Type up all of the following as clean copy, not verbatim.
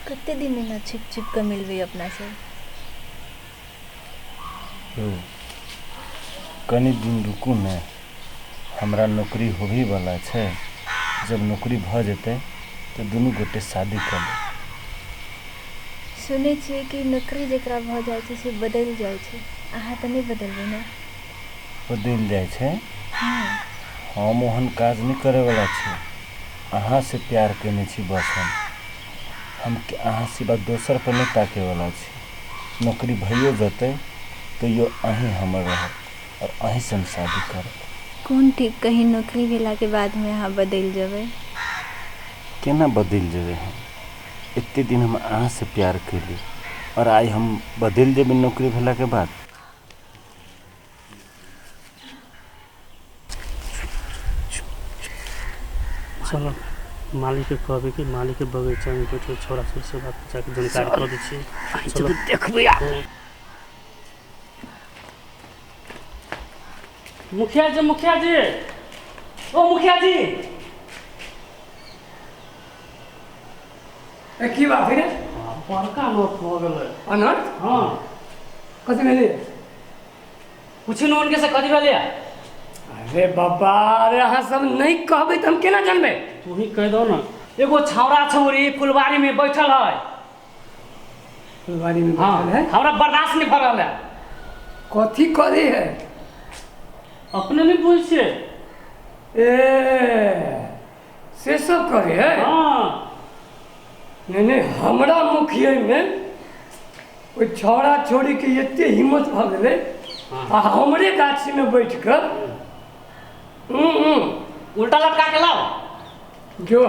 कते दिन में ना छिप छिप के मिलबे अपना से। कनी दिन रुकू ने, हमरा नौकरी होबे वाला छे। जब नौकरी भ जेते तो दुनू गोटे शादी कर ले। सुने छे कि नौकरी जकरा भ जाय छे से बदल जाय छे, अहाँ त नहीं बदलबे ना? बदल जाय छे। हम ओहन काज नहीं करे वाला छे। अहाँ से प्यार करने छी बस हम अहाँ सिवा दोसर पर नहीं ताके वाला छी। नौकरी भइयो जते तो यो अहीं हमर रहत और अहीं से हम शादी करब। कौन ठीक, कहीं नौकरी भेला के बाद में अहाँ बदल जाबे? केना बदल जेबे हम? इतने दिन हम अहाँ से प्यार कैली और आज हम बदल जेबे नौकरी भेला के बाद? चलो मालिक के कहबे कि मालिक के बगीचा में बैठे छोरा छोरी से बात जाके जानकारी कर दै छी। चलो देखबे। मुखिया जी, मुखिया जी, ओ मुखिया जी। ए की बात है? बड़का नोट हो गेलै। अनर्थ? हां। कथी भेलै? पूछी न उनके से कथी भेलै? अरे बाबा, अरे अहाँ सब नहीं कहबे त हम केना जानबे? तू ही कह दो ना। एगो छौरा छौरी फुलवारी में बैठल है। फुलवारी में बैठल है? हमरा बर्दाश्त नहीं भ रहल है। कथी करे है? अपने नहीं पूछे। ए से सब करे है? हाँ। नहीं हमरा मुखिया में कोई छौड़ा छोड़ी के इतने हिम्मत भ गेलै आ हमरे गाछी में बैठ कर उल्टा लटका के लाओ जो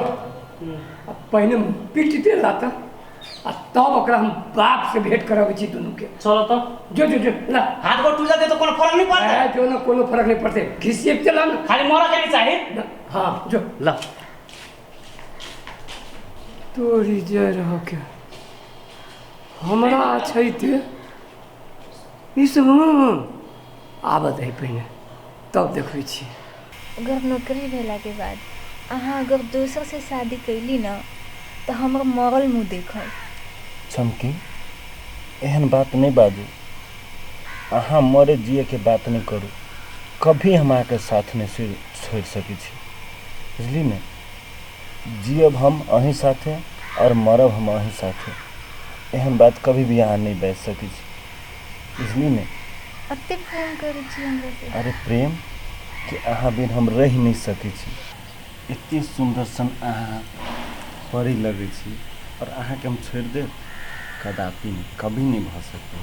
पहले पीटते लाता आ तब ओकरा हम बाप से भेंट कराबै छी दुनू के। चलो तो जो जो जो ला हाथ गोड़ टूट जाते तो कोनो फर्क नहीं पड़ता। है जो ना कोनो फर्क नहीं पड़ते, घिसिए चला ना, खाली मोरा के नहीं चाहिए। हाँ जो ला तोरी जय रहो क्या हमरा छै ते ई सब आबत है पहिने तब देखै छी। अगर नौकरी भेला के बाद अहाँ अगर दूसर से शादी कैली ना तो हमर मरल मुँह देखब। चमकी एहन बात नहीं बाजू। अहाँ मरे जिए के बात नहीं करू। कभी हम के साथ नहीं छोड़ सकी छी, बुझली ने? जियब हम अहीं साथे और मरब हम अहीं साथे। एहन बात कभी भी अहाँ नहीं बाज सकी छी, बुझली ने? अते प्रेम करै छी हमरा से। अरे प्रेम कि अहाँ बिन हम रह नहीं सकी छी। इतनी सुंदर सन अहाँ परी लगे छी और अहाँ के हम छोड़ देब? कदापि नहीं, कभी नहीं भ सके।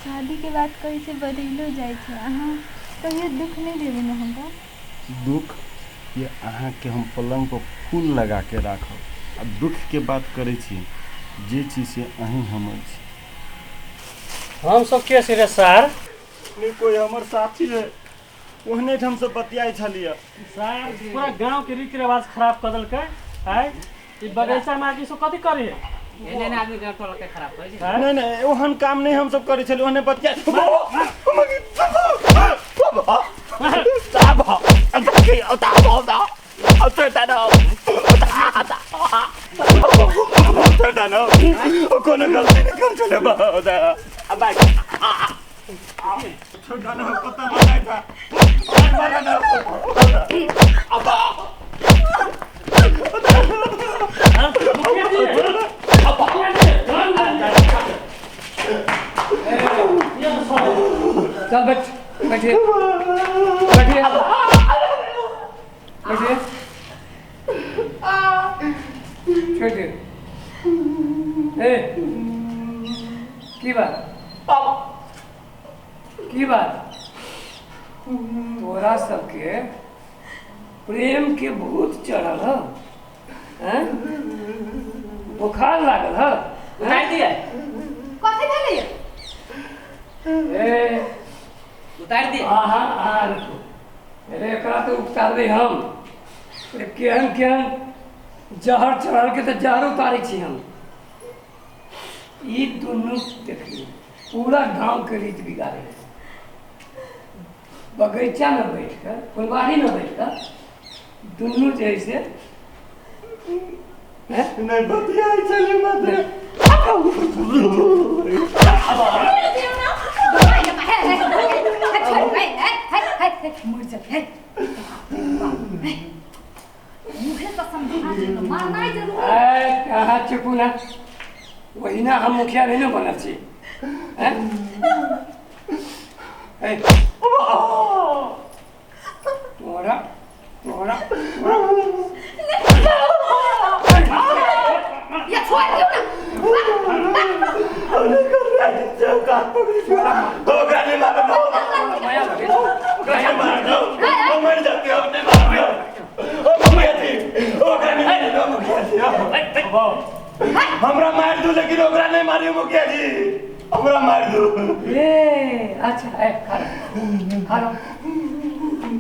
शादी के बाद कैसे बदलो जाए छे, अहाँ कहियो दुख नहीं देबे ना हमरा? दुख ये अहाँ के हम पलंग पर फूल लगा के राखब। आ दुख के बात करे छी जे चीज से अहीं हमर छी। हम सब के सिरे सर नहीं कोई हमर साथी है, ओहने हम सब बतियाई छलिए। सर पूरा गांव के रीति रिवाज खराब कर देल के है। ई बगीचा में आके सो कथि करे है? एने ने आदमी के टोल के खराब करे छै। नहीं नहीं ओहन काम नहीं हम सब करे छलिए, ओहने बतिया कोनो गलती नहीं कर चले बाबा। अब छोटा ना पता नहीं था। अब चल बैठ बैठिए बैठिए बैठिए छोटे ए की बात की बात? तोरा सबके प्रेम के भूत चढ़ल है? बुखार लागल है? उतार दिए कथी भेलै? ए उतार दिए। हाँ रुको, अरे एकरा तो उतारबे हम। अरे केहन केहन जहर चढ़ल के तो जहर उतारे छी हम। ई दुनू देखिए पूरा गांव के रीत बिगाड़े है। बगीचा में बैठकर, फुलवारी में बैठकर दुनू जैसे नहीं बतिया चले मत कहा चुपू ना वही ना हम मुखिया नहीं ना बनल छी तोरा तोरा या छोड़ दियो ना अरे कर रहा है जो काट पकड़ी छोड़ा होगा नहीं मारो माया लगे क्या मार दो वो मर जाते हो अपने मार दो ओ मुखिया जी होगा नहीं दो मुखिया जी हमरा मार दो लेकिन ओकरा नहीं मारियो मुखिया जी हमरा मार दो ए अच्छा है खा लो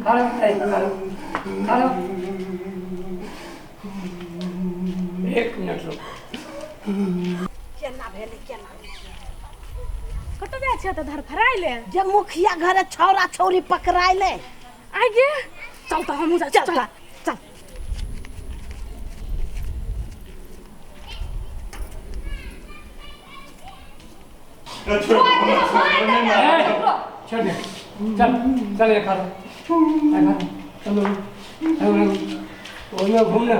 खा लो एक मिनट रुक केना भेले केना कत जाय छ त धर फराइले जे मुखिया घरे छौरा छौरी पकड़ाइले आगे चल त हमहु जा चल चल छोड़ दे चल चल ये खा लो चलो ओने घूमना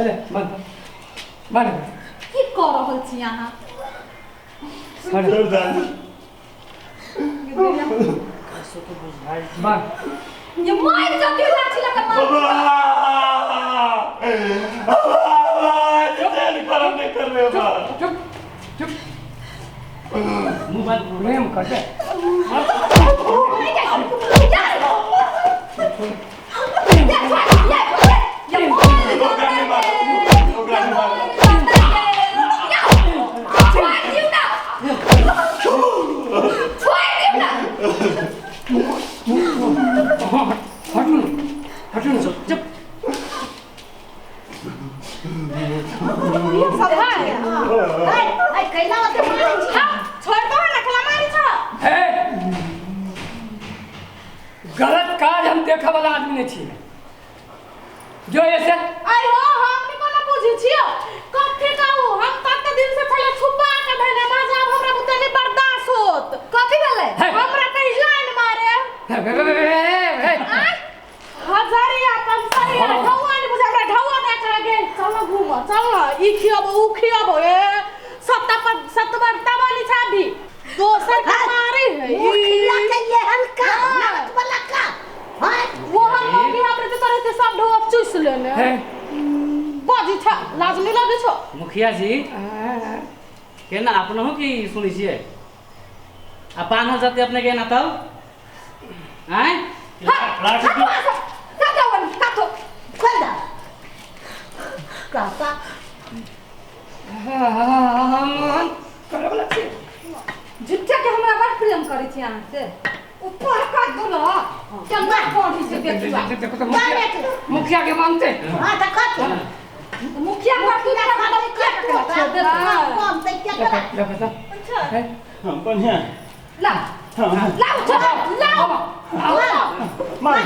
अरे बंद की कर रहल छी अहाँ बंद ये मार जति लाठी लगा मार नहीं कर रहे हो चुप मोबाइल प्रेम करते गलत काज हम देखा वाला आदमी नहीं छी जो ऐसे आई हो हमनी कोना बुझी छियो कथि कहू हम कते दिन से थले छुपा के धने बाजा हमरा बुते नहीं बर्दाश्त होत कथि भेले हमरा कहीं लाइन मारे हजारिया पंसरिया ढौआ नहीं बुझा हमरा ढौआ ना कर गेल चलो घूमो चलो ई खियाबो ऊ खियाबो ए सतबर तबानी छाबी दोसर के मारे है मुखिया के ये हल्का नाक वाला का वो हम भी हमरे तो तरह के सब ढोप चूस लेने बाजी था लाज नहीं लगे छो मुखिया जी केना अपनो हो कि सुनी छिए आ पान हो जाते अपने के ना तब हैं झुट्ठा के हमरा बड़ प्रेम करे छी अहाँ से ऊपर काट दो चंगा कोठी से देखिबा देखो तो मुखिया के मानते हां देखो मुखिया का की ना खाना मुखिया का छोड़ दे कम ते क्या करा अच्छा हम बढ़िया ला ला चला ला मार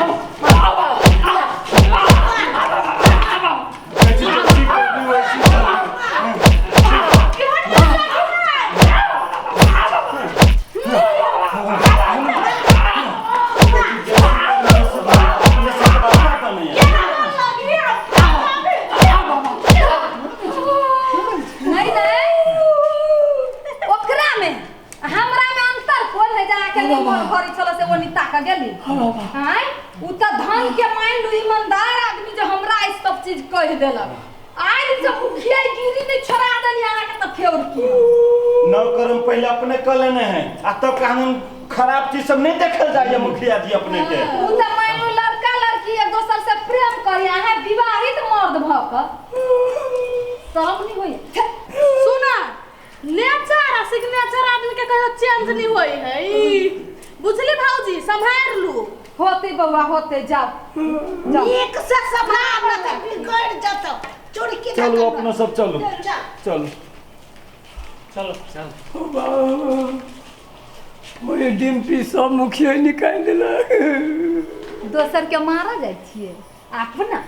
घरी चलो से वो नीता का गेली हां उ त धन के मान लू ईमानदार आदमी जो हमरा इस सब चीज कह देलक आज जब मुखिया गिरी में छोड़ा देली आना के त फेर की नौकरम पहले अपने कर लेने हैं आ तब कानून खराब चीज सब नहीं देखल जाए मुखिया जी अपने के उ त मान लू लड़का लड़की एक दूसरे से प्रेम करी है विवाहित मर्द भक शर्म नहीं होई सुना नेचर सिग्नेचर आदमी के कहियो चेंज नहीं होई है बुझली भौजी संभाल लू होते बउआ होते जाओ एक से संभाल न त बिगड़ जतो चुड़की चलो अपना सब चलो चलो चलो चल मोरे डिम्पी सब मुखिया निकाल देला दोसर के मारा जाय छिए अपना